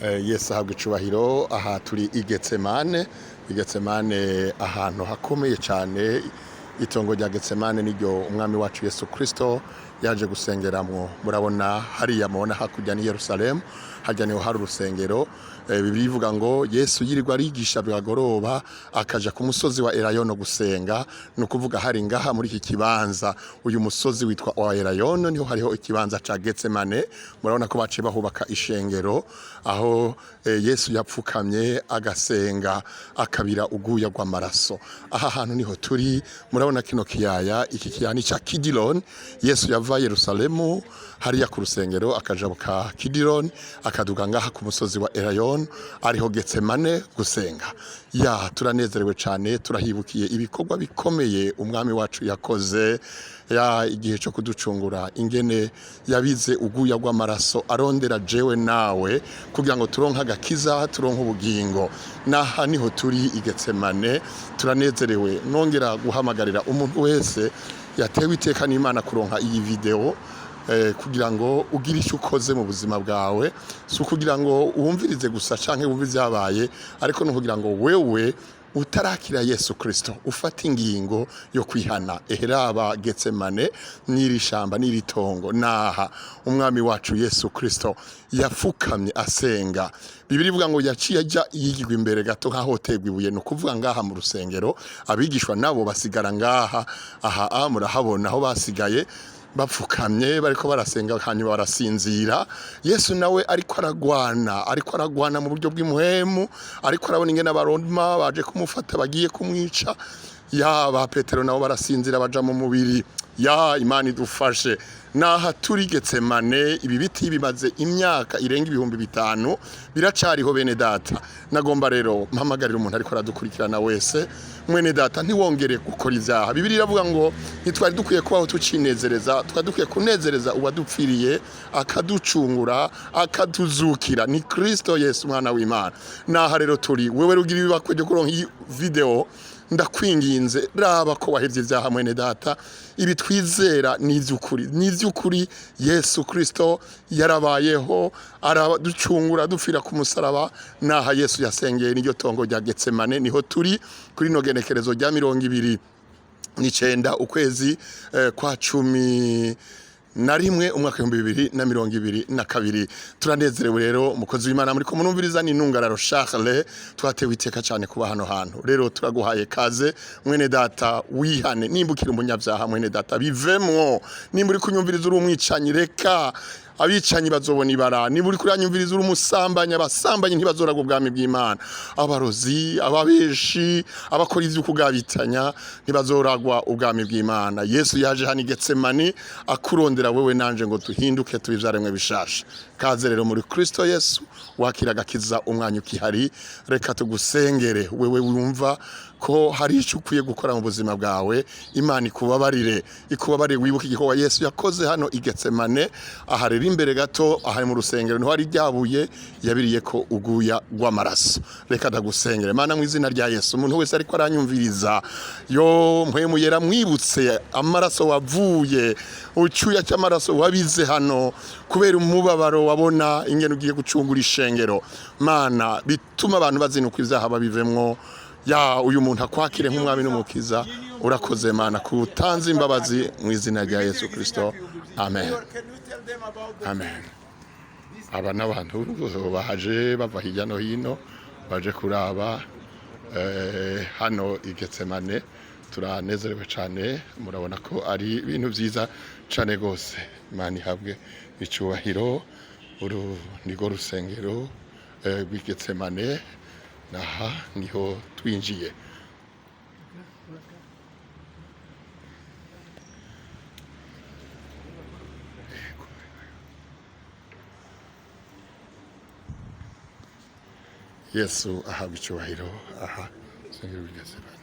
Yesu ahabwa icubahiro. Aha turi i Getsemane ahantu hakomeye cyane. Itongo rya Getsemane niryo umwami wacu Yesu Kristo yaje gusengeramwo. Murabona hariya mubona hakurya ni Yerusalemu, harya niho hari urusengero. Bibiliya ivuga ngo Yesu yirirwa arigisha bwagoroba akaja ku musozi wa Elayono gusenga. Ni ukuvuga hari ngaha muri iki kibanza, uyu musozi witwa wa Elayono niho hariho ikibanza ca Getsemane. Murabona ko baciye bahubaka ishengero aho Yesu yapfukamye agasenga akabira uguya rw'amaraso. Aha hantu niho turi. Murabona kino kiyaya, iki kiyaya ni ca Kidironi. Yesu yava Yerusalemu hariya ku rusengero akajabuka Kidironi akaduga ngaha ku musozi wa Elayono ariho Getsemane gusenga. Turanezerewe cyane, turahibukiye ibikorwa bikomeye umwami wacu yakoze, igihe cyo kuducungura, ingene yabize uguya rw'amaraso arondera jewe nawe kugira ngo turonke agakiza, turonke ubugingo. Naha niho turi i Getsemane. Turanezerewe, nongera guhamagarira umuntu wese yatewe iteka n'Imana kuronka iyi video kugira ngo ugire icyo ukoze mu buzima bwawe. Si ukugira ngo wumvirize gusa canke wumve ivyabaye, ariko no kugira ngo wewe utarakira Yesu Kristo ufata ingingo yo kwihana. Eheraba Getsemane n'iri shamba n'iri tongo, naha umwami wacu Yesu Kristo yafukamye asenga. Bibiliya ivuga ngo yaciye ajya yigirwa imbere gato nkaho hotegwa ibuye. No kuvuga ngaha mu rusengero abigishwa nabo basigara ngaha. Aha murahabona aho basigaye bapfukamye bariko barasenga, hanyuma barasinzira. Yesu nawe ariko aragwana mu buryo bw'imuhemu, ariko arabona ingene abaroma baje kumufata bagiye kumwica. Ba Petero nabo barasinzira baja mu mubiri. Imana idufashe. Naha turi Getsemane, ibi biti bimaze imyaka irenga 5,000 biracariho bene data. Nagomba rero mpamagarira umuntu ariko aradukurikirana wese, mwene data ntiwongere gukora ivyaha. Bibiliya iravuga ngo ntitwari dukwiye kubaho tucinezereza, dukwiye kunezereza uwadupfiriye akaducungura akatuzukira, ni Kristo Yesu umwana w'Imana. Naha rero turi, wewe rugira ibibakwe ryo kuronka iyi video, ndakwinginze raba ko wahevye ivyaha mwene data. Ibi twizera ni ivy'ukuri. Yesu Kristo yarabayeho araducungura dupfira ku musaraba. Naha Yesu yasengeye n'iryo tongo rya Getsemane niho turi kuri no genekerezo rya 29 ukwezi kwa 11 umwaka 2022. Turanezerewe rero, mukozi w'Imana muri ko munumviriza ni Ntungararo Charles. Twatewe iteka cyane kuba hano hantu. Rero turaguhaye kaze mwene data, wihane. Nimbukira umunyavyaha mwene data, bivemwo. Nimburi kunyumviriza uri umwicanyi, reka abicanyi bazobona ibara. Niba uri kuranyumviriza uri umusambanya, abasambanyi ntibazoragwa ubwami bw'Imana. Abarozi, ababeshi, abakora ivyo kugabitanya ntibazoragwa ubwami bw'Imana. Yesu yaje hano i Getsemane akurondera wewe nanje ngo tuhinduke tubivyaremwe bishasha. Kaze rero muri Kristo Yesu, wakira agakiza umwanya ukihari. Reka tugusengere wewe wumva ko hari icyo ukwiye gukora mu buzima bwawe. Imana ikubabarire wibuke igikorwa Yesu yakoze hano i Getsemane. Aha rero imbere gato, aha mu rusengero niho hari ryabuye yabiriye ko uguya rw'amaraso. Reka ndagusengere. Mana, mu izina rya Yesu, umuntu wese ariko aranyumviriza, mpwemu yera, mwibutse amaraso wavuye, ucyuya cy'amaraso wabize hano kubera umubabaro wabona ingene ugiye gucungura ishengero. Mana, bituma abantu bazinuka ivyaha babivemwo. Uyu muntu akwakire nk'umwami n'umukiza. Urakoze Mana, kutanze imbabazi mu izina rya Yesu Kristo. Amen. Amen. Aba n'abantu baje bava hirya no hino baje kuraba hano i Getsemane. Turanezerewe cyane, murabona ko ari ibintu byiza cyane gose. Imana ihabwe icubahiro. Uru nigo rusengero rw'i Getsemane. Naha niho twinjiye. Yesu ahabwa icubahiro. Aha rusengero rw'i Getsemane.